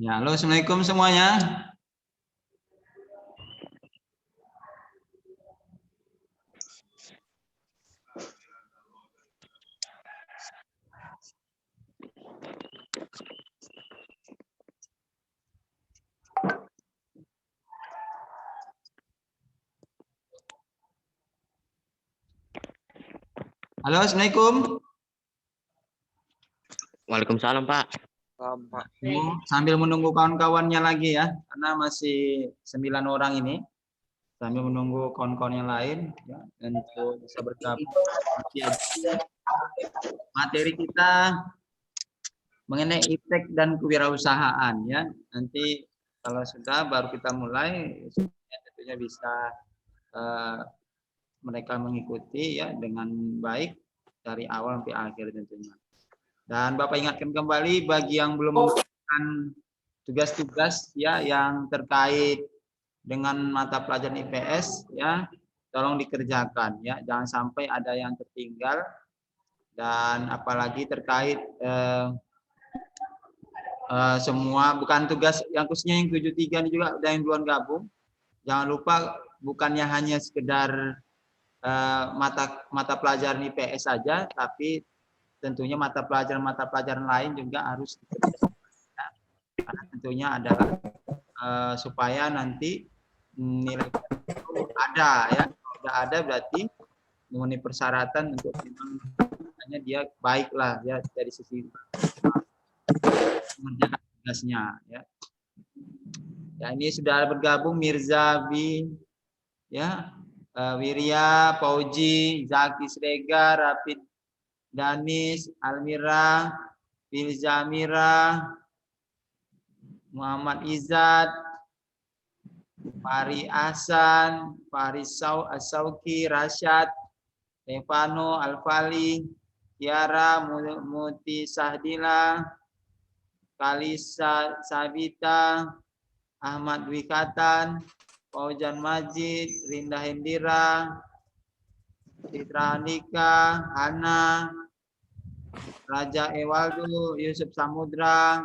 Ya, halo, assalamualaikum semuanya. Halo, assalamualaikum. Waalaikumsalam, Pak. Sambil menunggu kawan-kawannya lagi ya, karena masih 9 orang ini. Sambil menunggu kawan-kawan yang lain ya, untuk bisa bergabung. Materi kita mengenai iptek dan kewirausahaan ya. Nanti kalau sudah baru kita mulai, tentunya bisa mereka mengikuti ya dengan baik dari awal sampai akhir tentunya. Dan Bapak ingatkan kembali bagi yang belum melakukan tugas-tugas ya yang terkait dengan mata pelajaran IPS ya, tolong dikerjakan ya, jangan sampai ada yang tertinggal. Dan apalagi terkait semua bukan tugas yang khususnya yang 73 ini juga ada yang belum gabung. Jangan lupa bukannya hanya sekedar mata pelajaran IPS saja, tapi tentunya mata pelajaran lain juga harus dikerjakan. Karena tentunya adalah supaya nanti nilai ada ya, sudah ada berarti memenuhi persyaratan untuk hanya dia baiklah ya dari sisi mengerjakan tugasnya ya. Ya ini sudah bergabung Mirza Bi ya, Wirya, Pauji, Zaki Srega, Rapid Danis, Almira, Filza Mira, Muhammad Izzat, Fahri Hasan, Fahri Sauki, Rasyad, Stefano, Alfali, Tiara, Muti Sahdila, Kalisa Sabita, Ahmad Wikatan, Faujan Majid, Rinda Hendira, Citra Andika, Hana, Raja Ewaldo, Yusuf Samudra,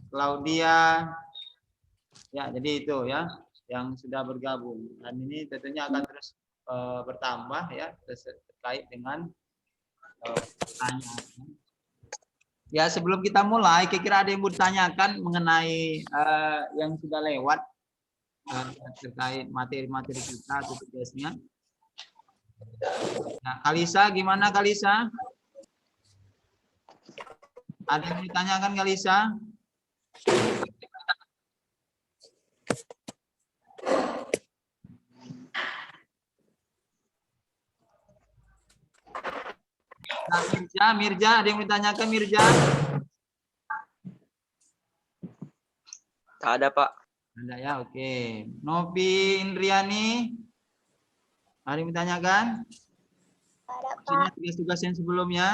Claudia. Ya, jadi itu ya yang sudah bergabung. Dan ini tentunya akan terus bertambah ya terkait dengan pertanyaan. Ya, sebelum kita mulai, kira-kira ada yang mau ditanyakan mengenai yang sudah lewat terkait materi-materi kita atau tugasnya. Nah, Kalisa, gimana Kalisa? Ada yang ditanyakan Kalisa? Nah, Mirja, ada yang ditanyakan Mirja? Tak ada, Pak. Ada ya, oke. Novi Indriani, ada yang ditanyakan? Ada, Maksudnya Pak. tugas-tugas yang sebelumnya?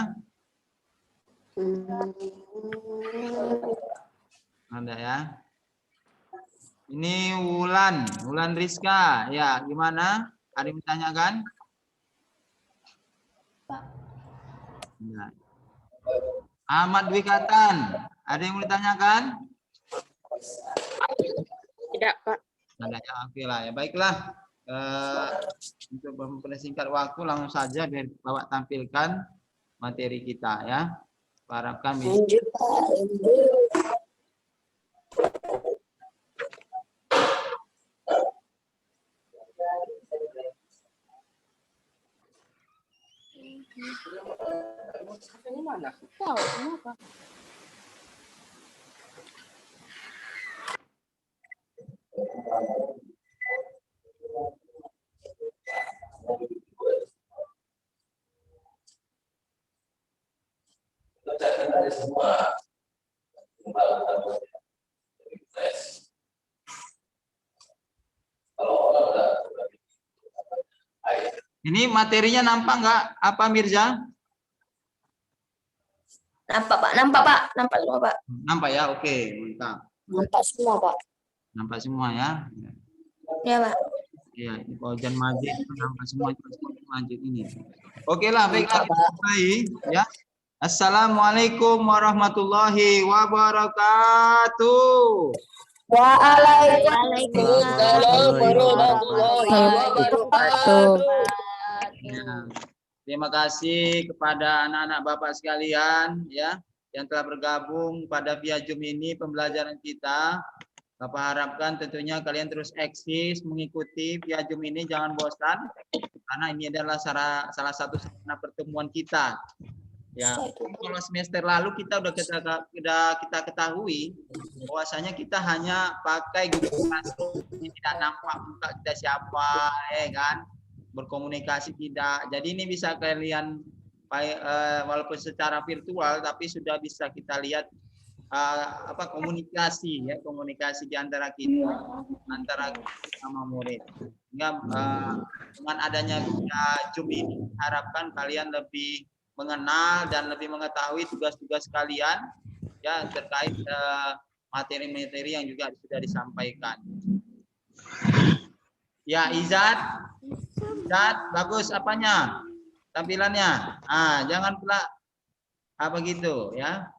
Ada ya. Ini Wulan Rizka, ya gimana? Ada yang ditanyakan? Enggak. Ahmad Wikatan, ada yang mau ditanyakan? Tidak, Pak. Ada ya, oke lah ya. Baiklah. Untuk mempersingkat waktu langsung saja biar Bapak tampilkan materi kita ya. Harapkan bisa. Ini mana? Tahu kenapa? Ini materinya nampak nggak apa Mirza? Nampak, Pak. Nampak, Pak. Nampak semua, Pak. Nampak ya, oke, mantap. Nampak semua, Pak. Nampak semua ya. Ya, Pak. Iya, ini Faujan Majid itu nampak semua itu Majid ini. Oke lah, baiklah kita mulai ya. Assalamualaikum warahmatullahi wabarakatuh. Waalaikumsalam warahmatullahi wabarakatuh. Ya. Terima kasih kepada anak-anak Bapak sekalian ya yang telah bergabung pada via Zoom ini pembelajaran kita. Bapak harapkan tentunya kalian terus eksis mengikuti via Zoom ini, jangan bosan karena ini adalah salah satu sarana pertemuan kita. Ya, kalau semester lalu kita kita ketahui bahwasanya kita hanya pakai Google Classroom, tidak nampak muka kita siapa, kan? Berkomunikasi tidak. Jadi ini bisa kalian walaupun secara virtual tapi sudah bisa kita lihat komunikasi di antara kita, antara sama murid. Sehingga dengan adanya Zoom ini harapkan kalian lebih mengenal dan lebih mengetahui tugas-tugas kalian ya terkait materi-materi yang juga sudah disampaikan. Ya, Izat, bagus apanya? Tampilannya. Jangan pula apa gitu ya.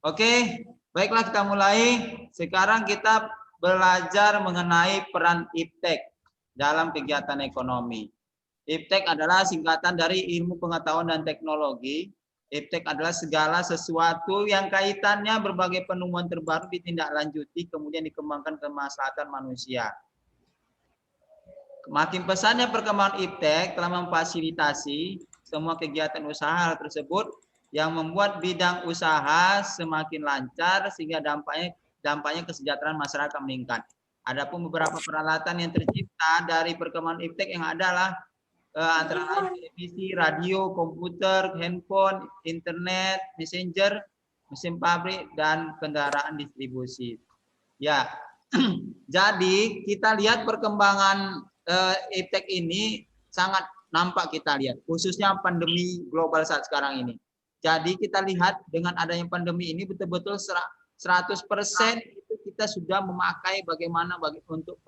Oke, baiklah kita mulai. Sekarang kita belajar mengenai peran IPTEK dalam kegiatan ekonomi. IPTEK adalah singkatan dari Ilmu Pengetahuan dan Teknologi. IPTEK adalah segala sesuatu yang kaitannya berbagai penemuan terbaru ditindaklanjuti kemudian dikembangkan kemaslahatan manusia. Makin pesatnya perkembangan IPTEK telah memfasilitasi semua kegiatan usaha tersebut yang membuat bidang usaha semakin lancar sehingga dampaknya kesejahteraan masyarakat meningkat. Adapun beberapa peralatan yang tercipta dari perkembangan IPTEK yang adalah antara lain televisi, radio, komputer, handphone, internet, messenger, mesin pabrik, dan kendaraan distribusi. Ya, jadi kita lihat perkembangan IPTEK ini sangat nampak kita lihat, khususnya pandemi global saat sekarang ini. Jadi kita lihat dengan adanya pandemi ini betul-betul 100% itu kita sudah memakai bagaimana untuk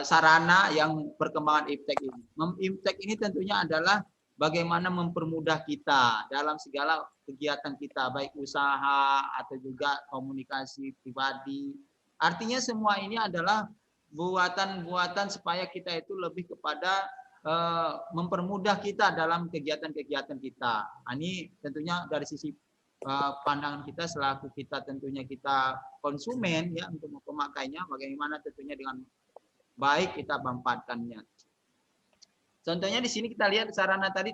sarana yang perkembangan IPTEK ini. IPTEK ini tentunya adalah bagaimana mempermudah kita dalam segala kegiatan kita, baik usaha atau juga komunikasi pribadi. Artinya semua ini adalah buatan-buatan supaya kita itu lebih kepada mempermudah kita dalam kegiatan-kegiatan kita. Ini tentunya dari sisi pandangan kita selaku kita tentunya kita konsumen ya untuk memakainya bagaimana tentunya dengan baik kita manfaatkannya. Contohnya di sini kita lihat sarana tadi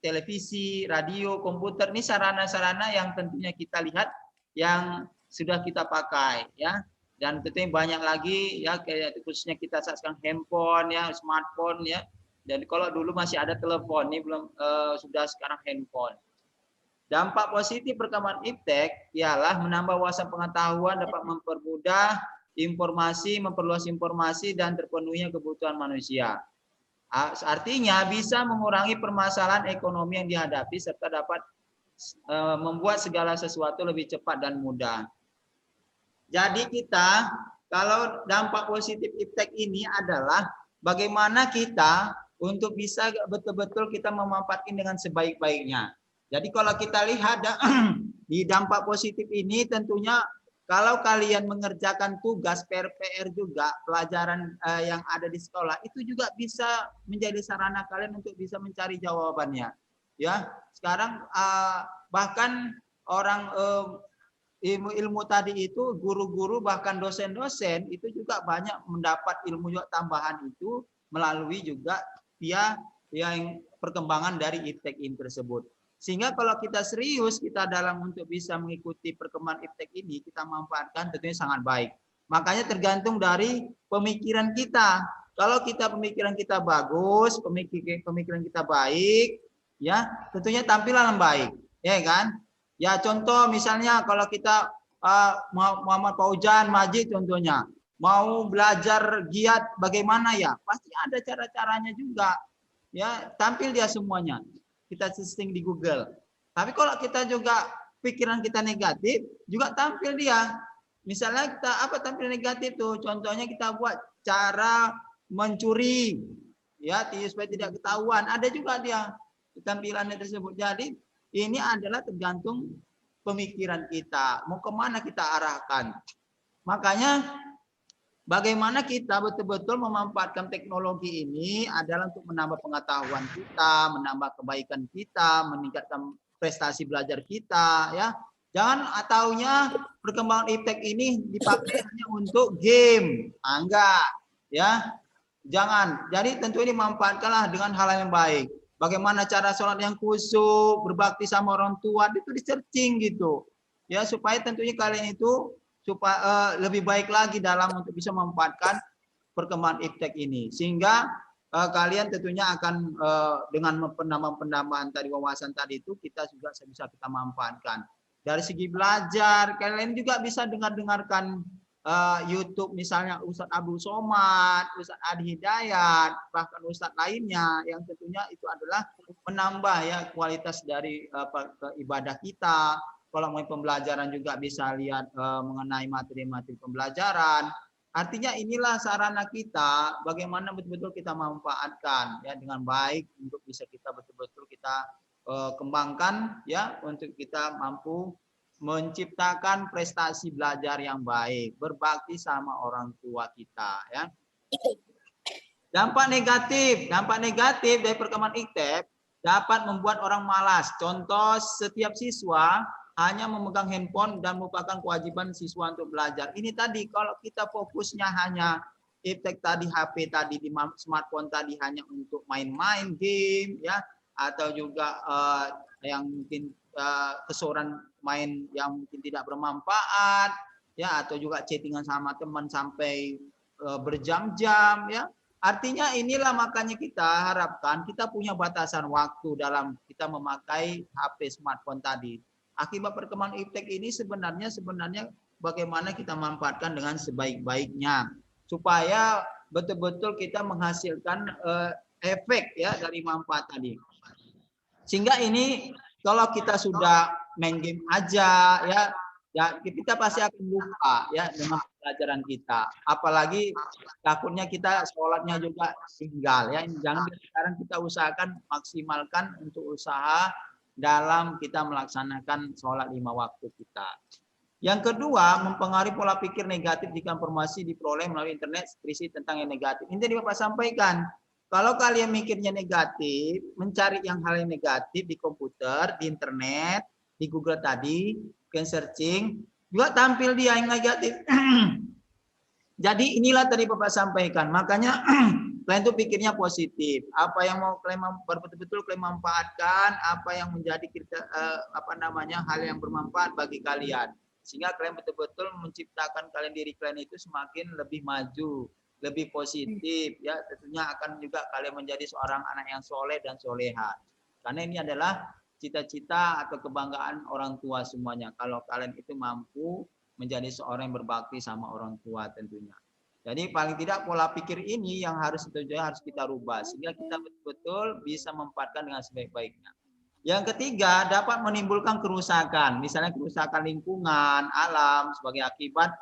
televisi, radio, komputer ini sarana-sarana yang tentunya kita lihat yang sudah kita pakai ya. Dan tentunya banyak lagi ya kayak khususnya kita sekarang handphone ya, smartphone ya. Dan kalau dulu masih ada telepon, ini belum sudah sekarang handphone. Dampak positif perkembangan IPTEK ialah menambah wawasan pengetahuan, dapat mempermudah informasi, memperluas informasi dan terpenuhnya kebutuhan manusia. Artinya bisa mengurangi permasalahan ekonomi yang dihadapi serta dapat membuat segala sesuatu lebih cepat dan mudah. Jadi kita kalau dampak positif IPTEK ini adalah bagaimana kita untuk bisa betul-betul kita memanfaatkan dengan sebaik-baiknya. Jadi kalau kita lihat di dampak positif ini tentunya kalau kalian mengerjakan tugas PR juga pelajaran yang ada di sekolah itu juga bisa menjadi sarana kalian untuk bisa mencari jawabannya. Ya, sekarang bahkan orang ilmu tadi itu guru-guru bahkan dosen-dosen itu juga banyak mendapat ilmu juga tambahan itu melalui juga via yang perkembangan dari IPTEK ini tersebut. Sehingga kalau kita serius kita dalam untuk bisa mengikuti perkembangan IPTEK ini kita manfaatkan tentunya sangat baik. Makanya tergantung dari pemikiran kita. Kalau kita pemikiran kita bagus, pemikiran kita baik, ya tentunya tampilan baik, ya kan? Ya contoh misalnya kalau kita Muhammad Faujan Majid contohnya mau belajar giat bagaimana ya pasti ada cara-caranya juga ya tampil dia semuanya kita searching di Google. Tapi kalau kita juga pikiran kita negatif juga tampil dia. Misalnya kita tampil negatif tuh contohnya kita buat cara mencuri ya supaya tidak ketahuan ada juga dia tampilannya tersebut. Jadi ini adalah tergantung pemikiran kita, mau kemana kita arahkan. Makanya bagaimana kita betul-betul memanfaatkan teknologi ini adalah untuk menambah pengetahuan kita, menambah kebaikan kita, meningkatkan prestasi belajar kita, ya. Jangan taunya perkembangan iptek ini dipakai hanya untuk game. Enggak, ya. Jangan. Jadi tentu ini manfaatkanlah dengan hal yang baik. Bagaimana cara sholat yang khusyuk, berbakti sama orang tua, itu di-searching gitu. Ya, supaya tentunya kalian itu supaya lebih baik lagi dalam untuk bisa memanfaatkan perkembangan iptek ini. Sehingga kalian tentunya akan dengan penambahan tadi wawasan tadi itu kita juga bisa kita manfaatkan. Dari segi belajar, kalian juga bisa dengarkan YouTube misalnya Ustadz Abdul Somad, Ustadz Adi Hidayat, bahkan Ustadz lainnya yang tentunya itu adalah menambah ya kualitas dari ibadah kita. Kalau mau pembelajaran juga bisa lihat mengenai materi-materi pembelajaran. Artinya inilah sarana kita bagaimana betul-betul kita manfaatkan ya dengan baik untuk bisa kita betul-betul kita kembangkan ya untuk kita mampu menciptakan prestasi belajar yang baik, berbakti sama orang tua kita ya. Dampak negatif dari perkembangan iptek dapat membuat orang malas. Contoh, setiap siswa hanya memegang handphone dan merupakan kewajiban siswa untuk belajar. Ini tadi kalau kita fokusnya hanya iptek tadi, HP tadi, di smartphone tadi hanya untuk main-main game ya, atau juga yang mungkin kesoran main yang mungkin tidak bermanfaat ya, atau juga chattingan sama teman sampai berjam-jam ya. Artinya inilah makanya kita harapkan kita punya batasan waktu dalam kita memakai HP smartphone tadi. Akibat perkembangan iptek ini sebenarnya bagaimana kita manfaatkan dengan sebaik-baiknya supaya betul-betul kita menghasilkan efek ya dari manfaat tadi. Sehingga ini kalau kita sudah main game aja ya kita pasti akan lupa ya dengan pelajaran kita. Apalagi takutnya kita sholatnya juga tinggal ya. Jangan sekarang kita usahakan maksimalkan untuk usaha dalam kita melaksanakan sholat 5 waktu kita. Yang kedua, mempengaruhi pola pikir negatif jika informasi diperoleh melalui internet berisi tentang yang negatif. Ini tadi Bapak sampaikan. Kalau kalian mikirnya negatif, mencari yang hal yang negatif di komputer, di internet, di Google tadi, ke searching, juga tampil dia yang negatif. Jadi inilah tadi Bapak sampaikan. Makanya kalian tuh pikirnya positif. Apa yang mau kalian betul-betul kalian manfaatkan, apa yang menjadi hal yang bermanfaat bagi kalian. Sehingga kalian betul-betul menciptakan diri kalian itu semakin lebih maju, lebih positif ya, tentunya akan juga kalian menjadi seorang anak yang soleh dan soleha. Karena ini adalah cita-cita atau kebanggaan orang tua semuanya. Kalau kalian itu mampu menjadi seorang yang berbakti sama orang tua tentunya. Jadi paling tidak pola pikir ini yang harus kita rubah sehingga kita betul-betul bisa memanfaatkan dengan sebaik-baiknya. Yang ketiga, dapat menimbulkan kerusakan, misalnya kerusakan lingkungan, alam sebagai akibat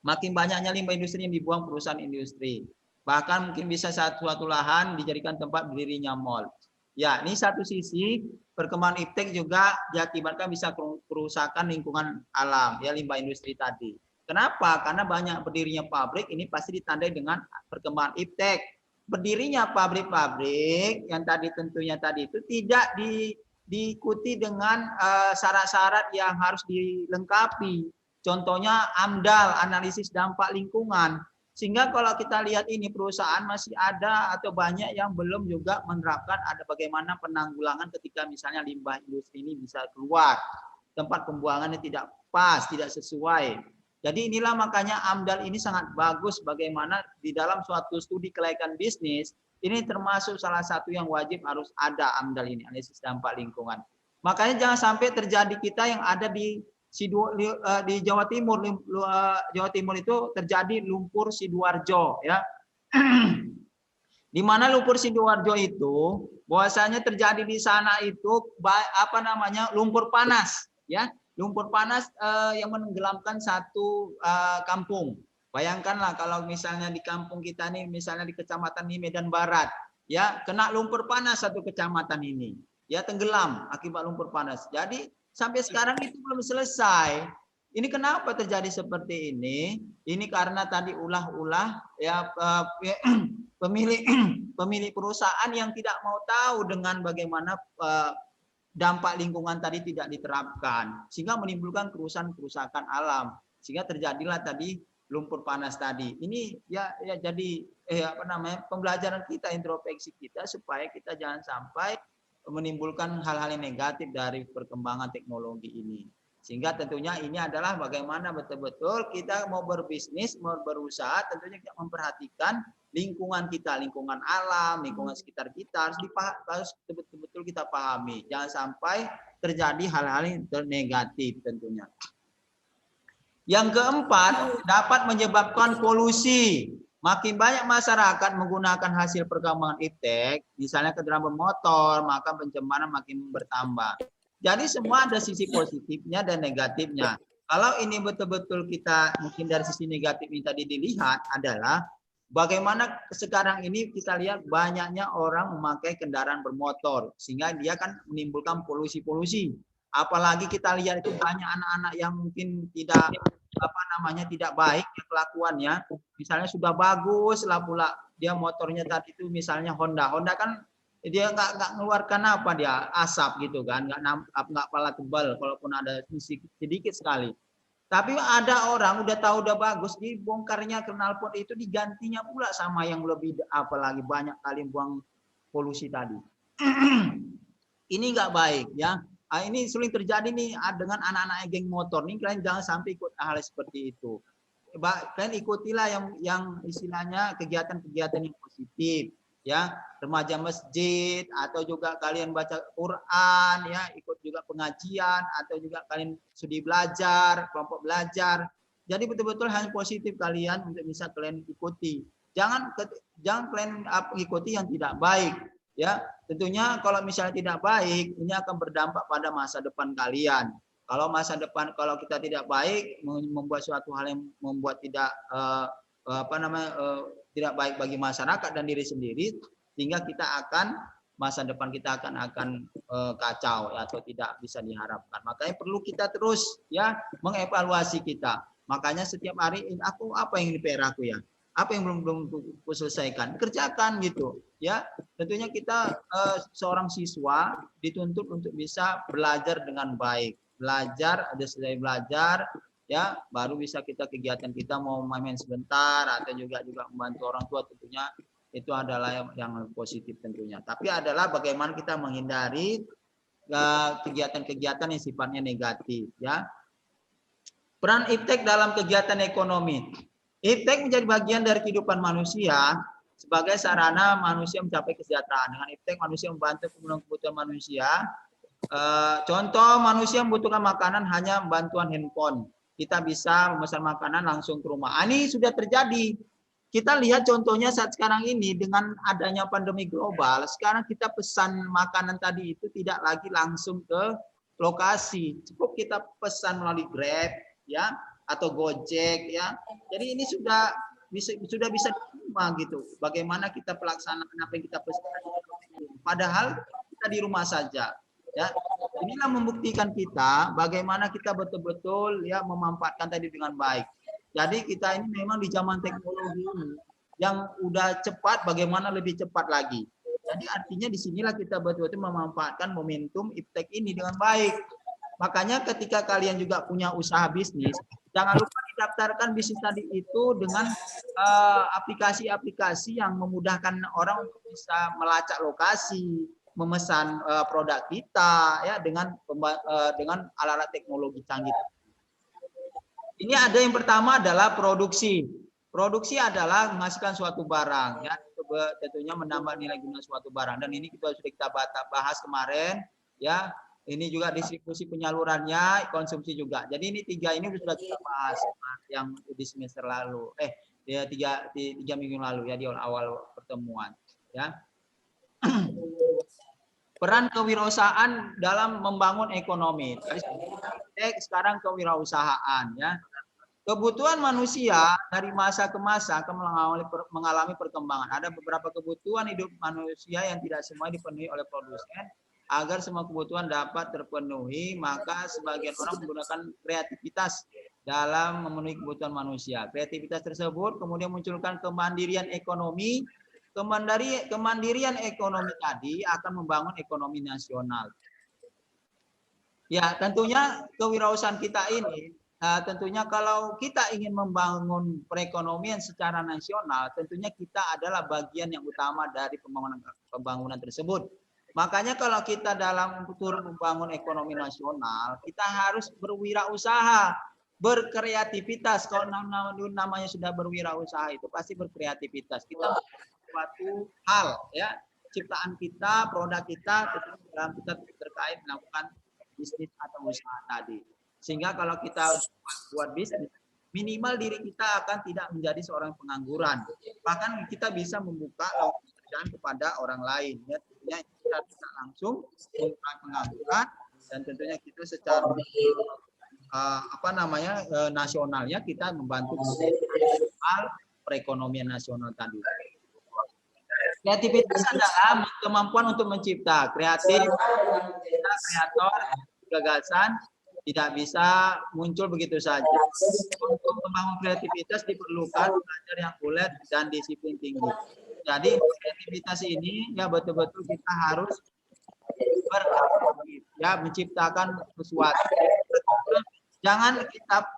makin banyaknya limbah industri yang dibuang perusahaan industri. Bahkan mungkin bisa suatu lahan dijadikan tempat berdirinya mall. Ya, ini satu sisi perkembangan iptek juga diakibatkan bisa kerusakan lingkungan alam, ya limbah industri tadi. Kenapa? Karena banyak berdirinya pabrik ini pasti ditandai dengan perkembangan iptek. Berdirinya pabrik-pabrik yang tadi tentunya tadi itu tidak diikuti dengan syarat-syarat yang harus dilengkapi. Contohnya AMDAL, analisis dampak lingkungan. Sehingga kalau kita lihat ini perusahaan masih ada atau banyak yang belum juga menerapkan ada bagaimana penanggulangan ketika misalnya limbah industri ini bisa keluar. Tempat pembuangannya tidak pas, tidak sesuai. Jadi inilah makanya AMDAL ini sangat bagus bagaimana di dalam suatu studi kelaikan bisnis, ini termasuk salah satu yang wajib harus ada AMDAL ini, analisis dampak lingkungan. Makanya jangan sampai terjadi kita yang ada di Jawa Timur. Jawa Timur itu terjadi lumpur Sidoarjo ya. Di mana lumpur Sidoarjo itu bahwasanya terjadi di sana itu lumpur panas ya. Lumpur panas yang menenggelamkan satu kampung. Bayangkanlah kalau misalnya di kampung kita nih, misalnya di kecamatan di Medan Barat, ya kena lumpur panas satu kecamatan ini, ya tenggelam akibat lumpur panas. Jadi sampai sekarang itu belum selesai. Ini kenapa terjadi seperti ini? Ini karena tadi ulah-ulah ya pemilik perusahaan yang tidak mau tahu dengan bagaimana dampak lingkungan tadi tidak diterapkan, sehingga menimbulkan kerusakan alam, sehingga terjadilah tadi lumpur panas tadi. Ini ya jadi pembelajaran kita, introspeksi kita, supaya kita jangan sampai menimbulkan hal-hal yang negatif dari perkembangan teknologi ini. Sehingga tentunya ini adalah bagaimana betul-betul kita mau berbisnis, mau berusaha, tentunya kita memperhatikan lingkungan kita, lingkungan alam, lingkungan sekitar kita harus betul-betul kita pahami. Jangan sampai terjadi hal-hal yang negatif tentunya. Yang keempat, dapat menyebabkan polusi. Makin banyak masyarakat menggunakan hasil perkembangan iptek, misalnya kendaraan bermotor, maka pencemaran makin bertambah. Jadi semua ada sisi positifnya dan negatifnya. Kalau ini betul-betul kita, mungkin dari sisi negatif ini tadi dilihat adalah bagaimana sekarang ini kita lihat banyaknya orang memakai kendaraan bermotor, sehingga dia kan menimbulkan polusi-polusi. Apalagi kita lihat itu banyak anak-anak yang mungkin tidak tidak baik ya kelakuannya, misalnya sudah bagus lah pula dia motornya tadi itu misalnya Honda kan dia nggak mengeluarkan dia asap gitu kan, nggak pala tebal, kalaupun ada sedikit sekali. Tapi ada orang udah tahu udah bagus, dibongkarnya knalpot itu digantinya pula sama yang lebih, apalagi banyak kali buang polusi tadi. Ini nggak baik ya. Ini sering terjadi nih dengan anak-anak geng motor nih, kalian jangan sampai ikut hal seperti itu. Kalian ikutilah yang istilahnya kegiatan-kegiatan yang positif ya, remaja masjid, atau juga kalian baca Quran ya, ikut juga pengajian, atau juga kalian studi belajar, kelompok belajar. Jadi betul-betul hanya positif kalian untuk bisa kalian ikuti. Jangan kalian ikuti yang tidak baik. Ya, tentunya kalau misalnya tidak baik, ini akan berdampak pada masa depan kalian. Kalau masa depan, kalau kita tidak baik, membuat suatu hal yang membuat tidak tidak baik bagi masyarakat dan diri sendiri, sehingga kita akan masa depan kita akan kacau ya, atau tidak bisa diharapkan. Makanya perlu kita terus ya mengevaluasi kita. Makanya setiap hari aku apa yang di PR aku ya? Apa yang belum aku selesaikan, kerjakan gitu ya. Tentunya kita seorang siswa dituntut untuk bisa belajar dengan baik, ada selesai belajar ya, baru bisa kita kegiatan kita mau main sebentar atau juga membantu orang tua, tentunya itu adalah yang positif tentunya. Tapi adalah bagaimana kita menghindari kegiatan-kegiatan yang sifatnya negatif ya. Peran iptek dalam kegiatan ekonomi. Iptek menjadi bagian dari kehidupan manusia sebagai sarana manusia mencapai kesejahteraan. Dengan iptek manusia membantu pemenuhan kebutuhan manusia. Contoh, manusia membutuhkan makanan hanya bantuan handphone. Kita bisa memesan makanan langsung ke rumah. Ini sudah terjadi. Kita lihat contohnya saat sekarang ini dengan adanya pandemi global, sekarang kita pesan makanan tadi itu tidak lagi langsung ke lokasi. Cukup kita pesan melalui Grab ya, atau Gojek ya. Jadi ini sudah bisa diterima gitu. Bagaimana kita pelaksanaan apa yang kita pesan, padahal kita di rumah saja ya. Inilah membuktikan kita bagaimana kita betul-betul ya memanfaatkan tadi dengan baik. Jadi kita ini memang di zaman teknologi ini yang udah cepat, bagaimana lebih cepat lagi. Jadi artinya disinilah kita betul-betul memanfaatkan momentum iptek ini dengan baik. Makanya ketika kalian juga punya usaha bisnis, jangan lupa didaftarkan bisnis tadi itu dengan aplikasi-aplikasi yang memudahkan orang untuk bisa melacak lokasi, memesan produk kita ya dengan alat-alat teknologi canggih. Ini ada yang pertama adalah produksi. Produksi adalah menghasilkan suatu barang ya, tentunya menambah nilai guna suatu barang, dan ini sudah kita bahas kemarin ya. Ini juga distribusi penyalurannya, konsumsi juga. Jadi ini tiga ini sudah kita bahas yang di semester lalu, tiga minggu lalu ya, di awal pertemuan ya. Peran kewirausahaan dalam membangun ekonomi. Sekarang kewirausahaan ya. kebutuhan manusia dari masa ke masa akan mengalami perkembangan. Ada beberapa kebutuhan hidup manusia yang tidak semua dipenuhi oleh produsen. Agar semua kebutuhan dapat terpenuhi, maka sebagian orang menggunakan kreativitas dalam memenuhi kebutuhan manusia. Kreativitas tersebut kemudian munculkan kemandirian ekonomi. Kemandirian ekonomi tadi akan membangun ekonomi nasional. Ya, tentunya kewirausahaan kita ini, tentunya kalau kita ingin membangun perekonomian secara nasional, tentunya kita adalah bagian yang utama dari pembangunan tersebut. Makanya kalau kita dalam turut membangun ekonomi nasional, kita harus berwirausaha, berkreativitas. Kalau namanya sudah berwirausaha itu pasti berkreativitas. Kita suatu hal, ya, ciptaan kita, produk kita, dalam kita terkait melakukan bisnis atau usaha tadi. Sehingga kalau kita buat bisnis, minimal diri kita akan tidak menjadi seorang pengangguran. Bahkan kita bisa membuka pekerjaan kepada orang lain. Ya, tentunya kita bisa langsung membuka pengangguran dan tentunya kita secara nasionalnya kita membantu hal perekonomian nasional tadi. Kreativitas adalah kemampuan untuk mencipta, kreatif, kreator, gagasan tidak bisa muncul begitu saja. Untuk membangun kreativitas diperlukan belajar yang ulet dan disiplin tinggi. Jadi kreativitas ini ya betul-betul kita harus berkreatif, ya, menciptakan sesuatu. Jangan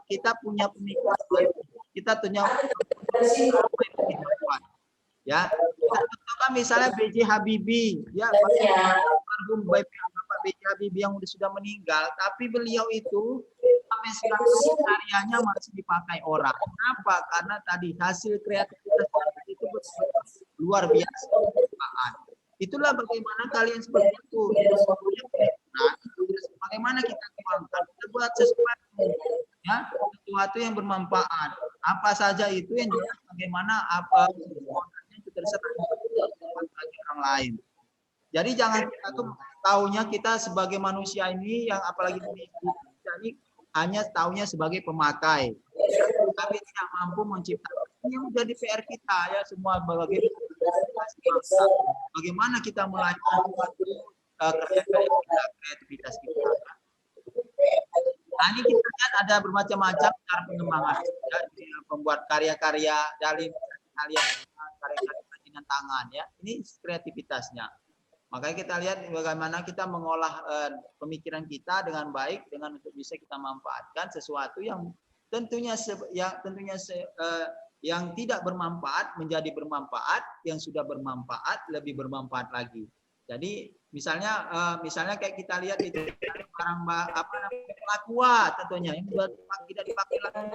kita punya pemikiran, kita punya ya. Kita misalnya B.J. Habibie, ya, almarhum Bapak B.J. Habibie yang sudah meninggal, tapi beliau itu sampai sekarang karyanya masih dipakai orang. Kenapa? Karena tadi hasil kreativitas itu luar biasa. Itulah bagaimana kalian seperti itu. Nah, bagaimana kita kembangkan? Kita buat sesuatu, ya, sesuatu yang bermanfaat. Apa saja itu yang jelas bagaimana apa itu terserah bagi orang lain. Jadi jangan kita tuh taunya kita sebagai manusia ini yang apalagi ini hanya taunya sebagai pemakai, tapi tidak mampu menciptakan. Ini yang menjadi PR kita, ya, semua bagaimana kita melanjutkan kreativitas kita. Nah, ini kita lihat ada bermacam-macam cara pengembangan, ya, membuat karya-karya dari karya-karya kerajinan tangan, ya. Ini kreativitasnya. Makanya kita lihat bagaimana kita mengolah pemikiran kita dengan baik, dengan untuk bisa kita manfaatkan sesuatu yang tentunya yang tidak bermanfaat menjadi bermanfaat, yang sudah bermanfaat lebih bermanfaat lagi. Jadi misalnya kayak kita lihat itu barang aqua, tentunya yang tidak dipakai lagi,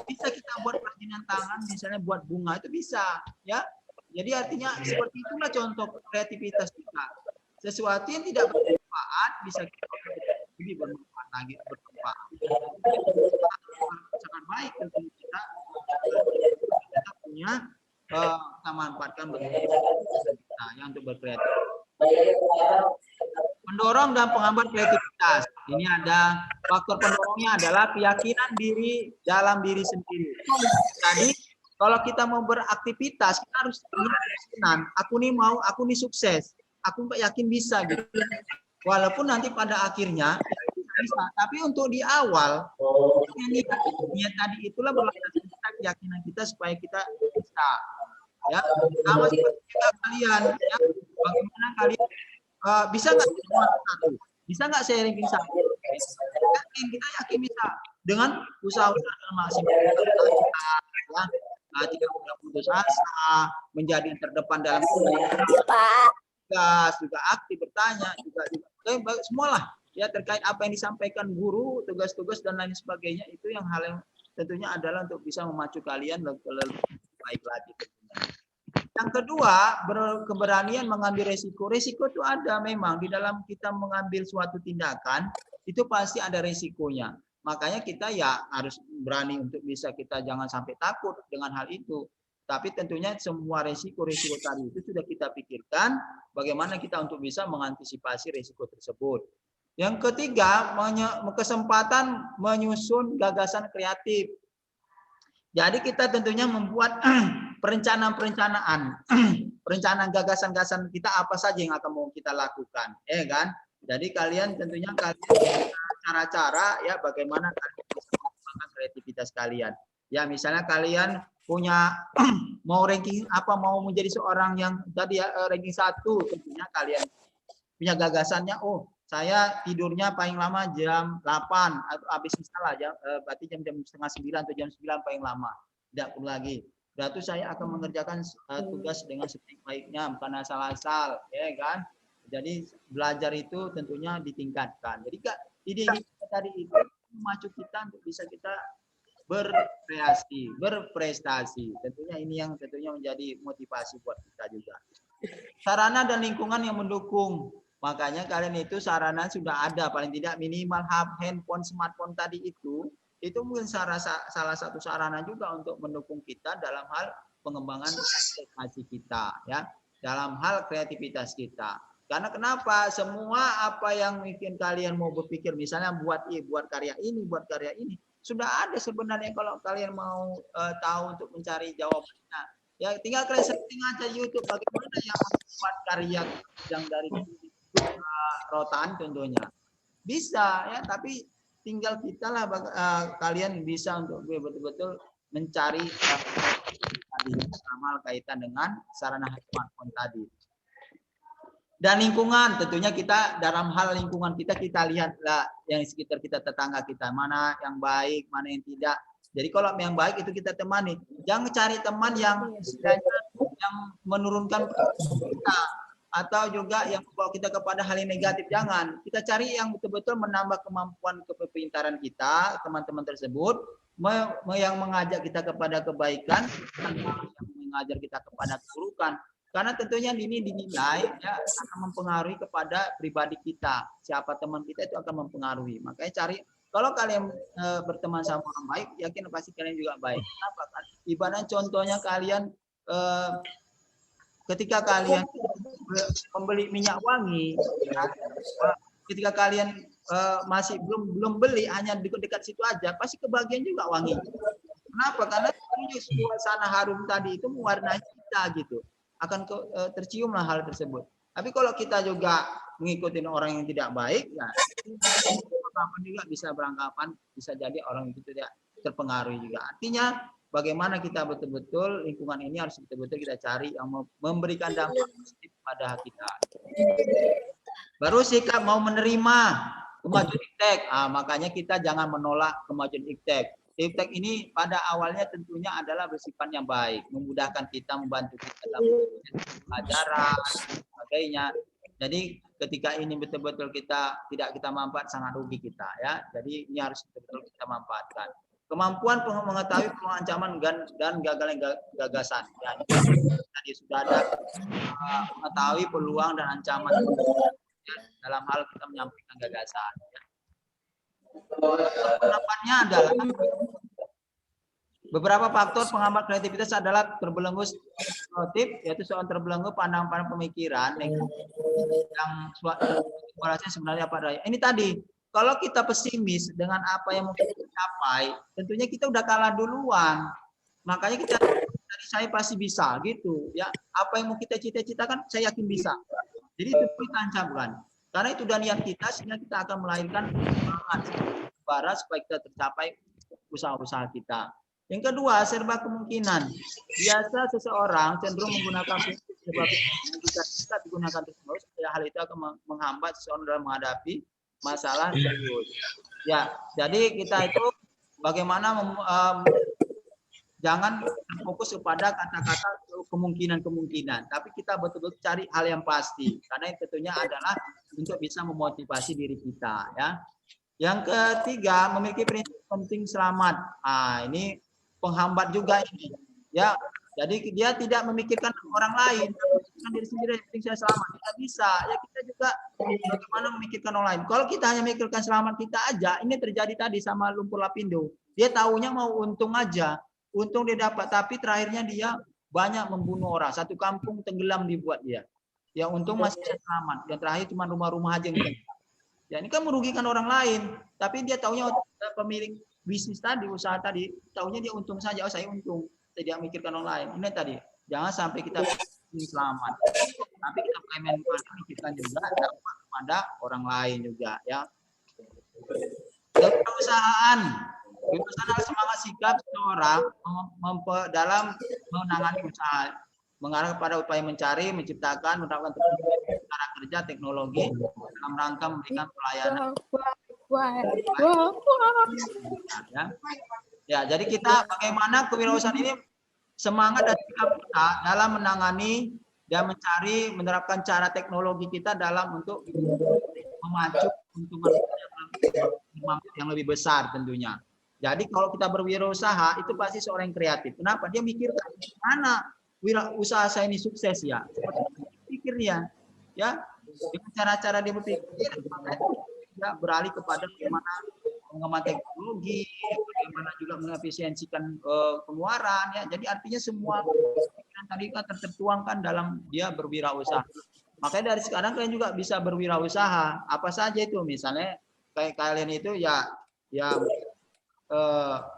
bisa kita buat kerajinan tangan, misalnya buat bunga itu bisa, ya. Jadi artinya seperti itulah contoh kreativitas kita. Sesuatu yang tidak bermanfaat bisa kita lebih bermanfaat lagi, bermanfaat. Sangat baik tentunya kita punya kita manfaatkan bagi kita yang untuk berkreatif. Pendorong dan penghambat kreativitas. Ini ada faktor pendorongnya adalah keyakinan diri dalam diri sendiri. Tadi kalau kita mau beraktivitas, kita harus punya keyakinan. Aku nih sukses. Aku yakin bisa gitu. Walaupun nanti pada akhirnya bisa. Tapi untuk di awal, niat tadi itulah berlandaskan keyakinan kita supaya kita bisa. Ya, sama seperti kalian. Ya, bagaimana kalian bisa nggak satu? Bisa nggak saya ranking satu? Kita yakin bisa dengan usaha-usaha maksimal. Ya. Tidak mudah putus asa, menjadi yang terdepan dalam tugas, juga aktif bertanya, juga semualah, ya, terkait apa yang disampaikan guru, tugas-tugas dan lain sebagainya, itu yang hal yang tentunya adalah untuk bisa memacu kalian lebih baik lagi. Yang kedua, keberanian mengambil resiko. Resiko itu ada memang di dalam kita mengambil suatu tindakan, itu pasti ada resikonya. Makanya kita ya harus berani untuk bisa, kita jangan sampai takut dengan hal itu. Tapi tentunya semua resiko-resiko tadi itu sudah kita pikirkan bagaimana kita untuk bisa mengantisipasi resiko tersebut. Yang ketiga, kesempatan menyusun gagasan kreatif. Jadi kita tentunya membuat perencanaan-perencanaan, perencanaan gagasan-gagasan kita apa saja yang akan mau kita lakukan, ya kan? Jadi kalian tentunya cara-cara ya bagaimana kalian bisa mengembangkan kreativitas kalian. Ya misalnya kalian punya mau ranking apa, mau menjadi seorang yang tadi ya ranking 1, tentunya kalian punya gagasannya, oh saya tidurnya paling lama jam 8 atau habis misalnya jam berarti jam-jam setengah 9 atau jam 9 paling lama. Tidak perlu lagi. Berarti saya akan mengerjakan tugas dengan sebaik-baiknya, bukan asal-asal, ya kan? Jadi belajar itu tentunya ditingkatkan. Jadi ide tadi itu memacu kita untuk bisa kita berkreasi, berprestasi. Tentunya ini yang tentunya menjadi motivasi buat kita juga. Sarana dan lingkungan yang mendukung. Makanya kalian itu sarana sudah ada, paling tidak minimal handphone, smartphone tadi itu mungkin salah satu sarana juga untuk mendukung kita dalam hal pengembangan prestasi kita, ya, dalam hal kreativitas kita. Karena kenapa? Semua apa yang mungkin kalian mau berpikir, misalnya buat karya ini, buat karya ini, sudah ada sebenarnya kalau kalian mau tahu untuk mencari jawabannya. Ya tinggal kalian setting aja YouTube bagaimana yang membuat karya yang dari rotan tentunya. Bisa ya, tapi tinggal kita lah kalian bisa untuk betul-betul mencari amal kaitan dengan sarana smartphone tadi. Dan lingkungan, tentunya kita dalam hal lingkungan kita lihatlah yang sekitar kita, tetangga kita, mana yang baik, mana yang tidak. Jadi kalau yang baik itu kita temani. Jangan cari teman yang menurunkan kita atau juga yang membawa kita kepada hal yang negatif. Jangan. Kita cari yang betul-betul menambah kemampuan kepintaran kita, teman-teman tersebut, yang mengajak kita kepada kebaikan, yang mengajar kita kepada keburukan. Karena tentunya ini dinilai ya akan mempengaruhi kepada pribadi kita. Siapa teman kita itu akan mempengaruhi. Makanya cari, kalau kalian berteman sama orang baik, yakin pasti kalian juga baik. Kenapa? Ibarat contohnya kalian ketika kalian membeli minyak wangi, ya, ketika kalian masih belum beli, hanya dekat-dekat situ aja, pasti kebagian juga wangi. Kenapa? Karena suasana harum tadi itu mewarnai kita gitu. Akan terciumlah hal tersebut. Tapi kalau kita juga mengikuti orang yang tidak baik, ya kapan juga bisa beranggapan, bisa jadi orang itu tidak terpengaruhi juga. Artinya bagaimana kita betul-betul lingkungan ini harus betul-betul kita cari yang memberikan dampak positif pada kita. Baru sikap mau menerima kemajuan iptek. Makanya kita jangan menolak kemajuan iptek. Iptek ini pada awalnya tentunya adalah bersifat yang baik, memudahkan kita, membantu kita dalam pelajaran, dan sebagainya. Jadi ketika ini betul-betul tidak kita manfaat, sangat rugi kita, ya. Jadi ini harus betul-betul kita manfaatkan. Kemampuan mengetahui peluang ancaman dan gagalnya gagasan. Ya, tadi sudah ada mengetahui peluang dan ancaman dalam hal kita menyampaikan gagasan. Ya. Pendapatnya adalah beberapa faktor penghambat kreativitas adalah terbelenggu stereotip, yaitu soal terbelenggu pandangan pemikiran yang suaranya sebenarnya apa adanya. Ini tadi, kalau kita pesimis dengan apa yang mungkin kita capai, tentunya kita udah kalah duluan. Makanya kita tadi saya pasti bisa gitu, ya. Apa yang mau kita cita-citakan, saya yakin bisa. Jadi itu kita ancamkan. Karena itu dan niat kita, sehingga kita akan melahirkan semangat bara supaya kita tercapai usaha-usaha kita. Yang kedua, serba kemungkinan. Biasa seseorang cenderung menggunakan prinsip serba kemungkinan jika tidak digunakan terus, hal itu akan menghambat seseorang dalam menghadapi masalah serius. Ya, jadi kita itu bagaimana jangan fokus kepada kata-kata kemungkinan-kemungkinan, tapi kita betul-betul cari hal yang pasti, karena itu tentunya adalah untuk bisa memotivasi diri kita, ya. Yang ketiga, memiliki prinsip penting selamat. Ini penghambat juga ini, ya. Jadi dia tidak memikirkan orang lain, memikirkan diri sendiri, yang penting saya selamat. Tidak bisa, ya kita juga bagaimana memikirkan orang lain. Kalau kita hanya memikirkan selamat kita aja, ini terjadi tadi sama lumpur lapindo. Dia taunya mau untung aja. Untung dia dapat, tapi terakhirnya dia banyak membunuh orang. Satu kampung tenggelam dibuat dia. Ya untung masih selamat. Yang terakhir cuma rumah-rumah aja yang tenggelam. Ya ini kan merugikan orang lain. Tapi dia taunya pemilik bisnis tadi, usaha tadi, taunya dia untung saja, oh saya untung, tidak mikirkan orang lain. Ini tadi, jangan sampai kita selamat, tapi kita memikirkan juga dampak kepada orang lain juga, ya. Kewirausahaan adalah semangat sikap seseorang dalam menangani usaha, mengarah kepada upaya mencari, menciptakan, menerapkan cara kerja teknologi dalam rangka memberikan pelayanan. Ya, jadi kita bagaimana kewirausahaan ini semangat dan sikap kita dalam menangani dan mencari, menerapkan cara teknologi kita dalam untuk memacu keuntungan yang lebih besar tentunya. Jadi kalau kita berwirausaha itu pasti seorang yang kreatif. Kenapa? Dia mikirkan mana usaha saya ini sukses ya. Pikir dia, ya dengan cara-cara dia berpikir, dia beralih kepada bagaimana pengembangan teknologi, bagaimana juga mengefisiensikan pengeluaran, ya. Jadi artinya semua pikiran tadi kan tertuangkan dalam dia berwirausaha. Makanya dari sekarang kalian juga bisa berwirausaha. Apa saja itu, misalnya kayak kalian itu ya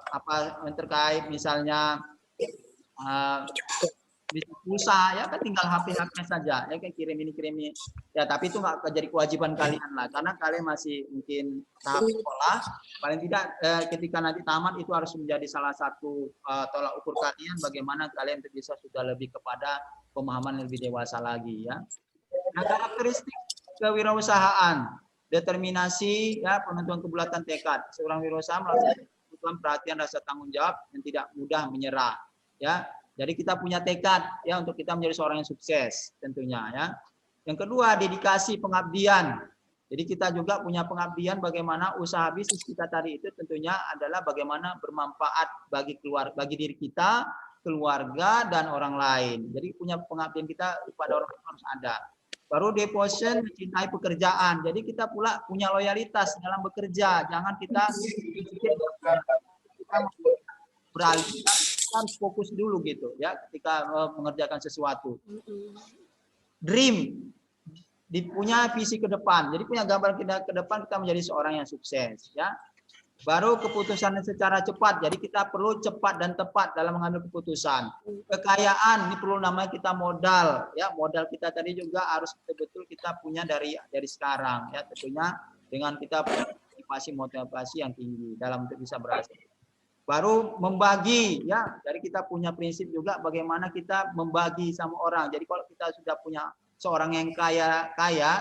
apa yang terkait misalnya pulsa, ya kan tinggal HP saja, ya kan kirim ini ya, tapi itu nggak jadi kewajiban kalian lah, karena kalian masih mungkin tahap sekolah. Paling tidak ketika nanti tamat itu harus menjadi salah satu tolak ukur kalian bagaimana kalian bisa sudah lebih kepada pemahaman yang lebih dewasa lagi, ya. Nah, karakteristik kewirausahaan, determinasi, ya, penentuan kebulatan tekad. Seorang wirausaha melakukan perhatian, rasa tanggung jawab dan tidak mudah menyerah, ya. Jadi kita punya tekad, ya, untuk kita menjadi seorang yang sukses tentunya, ya. Yang kedua, dedikasi, pengabdian. Jadi kita juga punya pengabdian bagaimana usaha bisnis kita tadi itu tentunya adalah bagaimana bermanfaat bagi diri kita, keluarga, dan orang lain. Jadi punya pengabdian kita kepada orang lain harus ada. Baru devotion, mencintai pekerjaan. Jadi kita pula punya loyalitas dalam bekerja. Jangan kita beralih, kita harus fokus dulu gitu, ya, ketika mengerjakan sesuatu. Dream, punya visi ke depan. Jadi punya gambar kita ke depan, kita menjadi seorang yang sukses, ya. Baru keputusan secara cepat. Jadi kita perlu cepat dan tepat dalam mengambil keputusan. Kekayaan, ini perlu namanya kita modal, ya. Modal kita tadi juga harus betul-betul kita punya dari sekarang, ya, tentunya dengan kita motivasi yang tinggi dalam untuk bisa berhasil. Baru membagi, ya. Jadi kita punya prinsip juga bagaimana kita membagi sama orang. Jadi kalau kita sudah punya seorang yang kaya,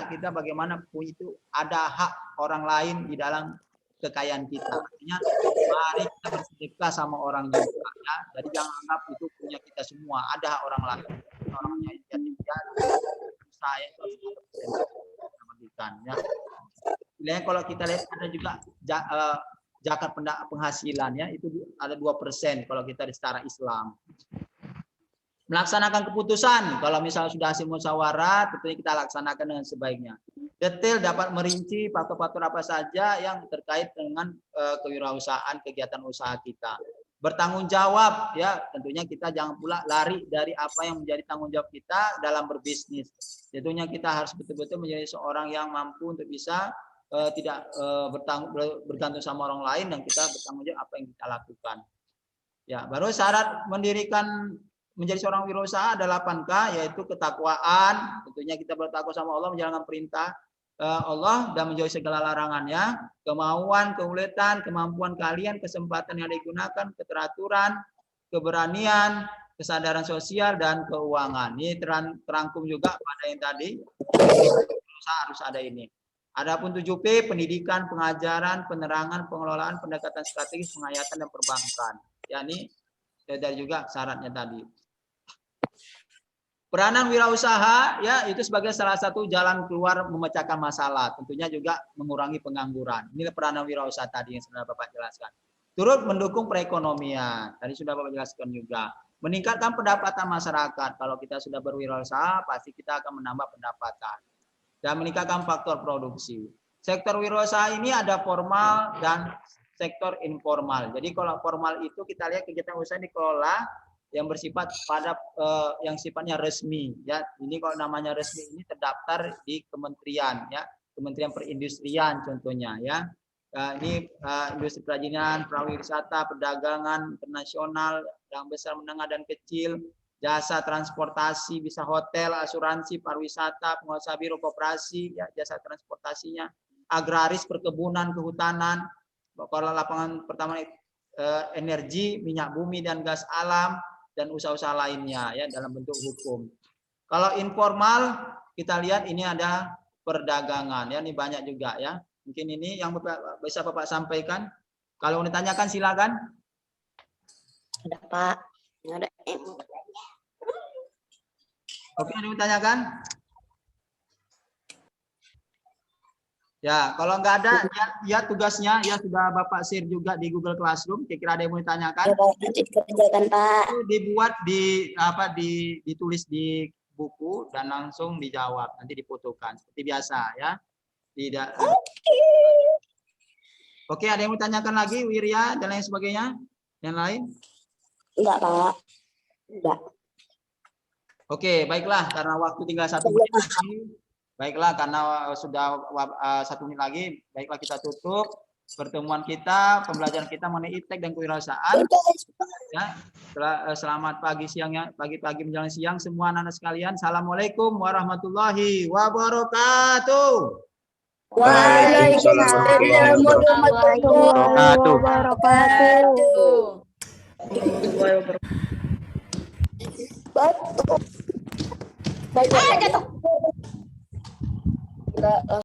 kita bagaimana itu ada hak orang lain di dalam kekayaan kita. Artinya mari kita bersedekah sama orang juga, ya. Jadi jangan anggap itu punya kita semua. Ada hak orang lain. Orangnya saya itu bagikan, ya. Kalau kita lihat ada juga zakat penghasilannya itu ada 2% kalau kita secara Islam. Melaksanakan keputusan, kalau misalnya sudah hasil musyawarah, tentunya kita laksanakan dengan sebaiknya. Detail dapat merinci faktor-faktor apa saja yang terkait dengan kewirausahaan kegiatan usaha kita. Bertanggung jawab, ya, tentunya kita jangan pula lari dari apa yang menjadi tanggung jawab kita dalam berbisnis. Tentunya kita harus betul-betul menjadi seorang yang mampu untuk bisa tidak bergantung sama orang lain, dan kita bertanggung jawab apa yang kita lakukan. Ya, baru syarat menjadi seorang wirausaha ada 8K, yaitu ketakwaan. Tentunya kita bertakwa sama Allah, menjalankan perintah Allah dan menjauhi segala larangannya. Kemauan, keuletan, kemampuan kalian, kesempatan yang digunakan, keteraturan, keberanian, kesadaran sosial, dan keuangan. Ini terangkum juga pada yang tadi. Usaha harus ada ini. Adapun 7P, pendidikan, pengajaran, penerangan, pengelolaan, pendekatan strategis, penghayatan, dan perbankan. Ya, ini ada juga syaratnya tadi. Peranan wirausaha, ya, itu sebagai salah satu jalan keluar memecahkan masalah. Tentunya juga mengurangi pengangguran. Ini peranan wirausaha tadi yang sudah Bapak jelaskan. Turut mendukung perekonomian. Tadi sudah Bapak jelaskan juga. Meningkatkan pendapatan masyarakat. Kalau kita sudah berwirausaha, pasti kita akan menambah pendapatan. Dan meningkatkan faktor produksi. Sektor wirausaha ini ada formal dan sektor informal. Jadi kalau formal itu kita lihat kegiatan usaha dikelola yang bersifat pada yang sifatnya resmi, ya. Ini kalau namanya resmi ini terdaftar di kementerian, ya, Kementerian Perindustrian contohnya, ya. Ini industri kerajinan, pariwisata, perdagangan internasional yang besar, menengah dan kecil, jasa transportasi, bisa hotel, asuransi, pariwisata, pengusaha biro koperasi, ya, jasa transportasinya, agraris, perkebunan, kehutanan, kalau lapangan pertama energi, minyak bumi dan gas alam, dan usaha-usaha lainnya ya dalam bentuk hukum. Kalau informal kita lihat ini ada perdagangan ya, ini banyak juga ya. Mungkin ini yang bisa Bapak sampaikan. Kalau mau ditanyakan silakan. Ada Pak. Ada. Oke, ada yang ditanyakan? Ya, kalau nggak ada, ya tugasnya ya sudah Bapak share juga di Google Classroom. Kira-kira ada yang mau ditanyakan? Ya, Pak, lanjut kerjakan Pak. Itu dibuat ditulis di buku dan langsung dijawab, nanti difotokan seperti biasa ya. Tidak. Oke, ada yang mau ditanyakan lagi, Wirya dan lain sebagainya? Yang lain? Enggak, Pak. Enggak. Oke, baiklah karena waktu tinggal 1 menit lagi. Baiklah karena sudah 1 menit lagi, baiklah kita tutup pertemuan kita, pembelajaran kita mengenai iptek dan kewirausahaan. Ya, selamat pagi siangnya, pagi-pagi menjelang siang semua anak-anak sekalian. Assalamualaikum warahmatullahi wabarakatuh. Waalaikumsalam warahmatullahi wabarakatuh. Baik. Jatuh.